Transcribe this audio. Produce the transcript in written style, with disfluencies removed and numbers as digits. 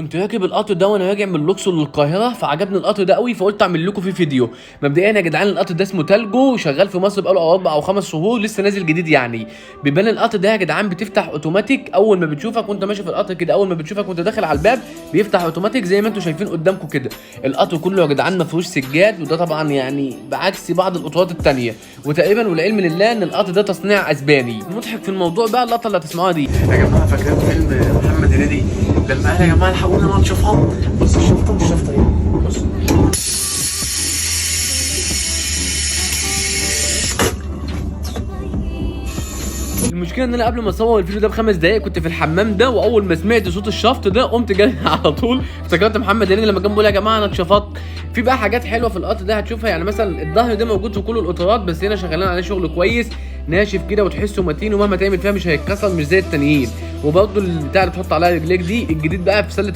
كنت راكب القطر ده وانا راجع من الاقصر للقاهره، فعجبني القطر ده قوي فقلت اعمل لكم فيه فيديو. مبدئيا يا جدعان القطر ده اسمه تالجو، شغال في مصر بقاله 4 او 5 شهور، لسه نازل جديد يعني. بيبان القطر ده يا جدعان بتفتح اوتوماتيك اول ما بتشوفك وانت ماشي في القطر كده، اول ما بتشوفك وانت داخل على الباب بيفتح اوتوماتيك زي ما انتم شايفين قدامكم كده. القطر كله يا جدعان مفروش سجاد، وده طبعا يعني بعكس بعض القطارات التانيه، وتقريبا والعلم لله ان القطر ده تصنيع اسباني. المضحك في الموضوع بقى اللقطه اللي هتسمعوها دي. يا جماعه فاكرين فيلم محمد هنيدي لما قال يا جماعه الحقونا ما نشوفها؟ بص الشفطه مش شفطه ايه، بص. المشكله ان انا قبل ما اصور الفيديو ده ب5 دقايق كنت في الحمام ده، واول ما سمعت صوت الشفط ده قمت جاي على طول افتكرت محمد هنيدي لما كان بيقول يا جماعه انا اتشفطت. في بقى حاجات حلوه في القطر ده هتشوفها، يعني مثلا الظهر ده موجود في كل القطارات، بس هنا شغالين عليه شغل كويس ناشف كده وتحسه متين، ومهما تعمل فيها مش هيتكسر مش زي التانيين. وبرده البتاع اللي بتحط عليها رجليك دي الجديد بقى في سله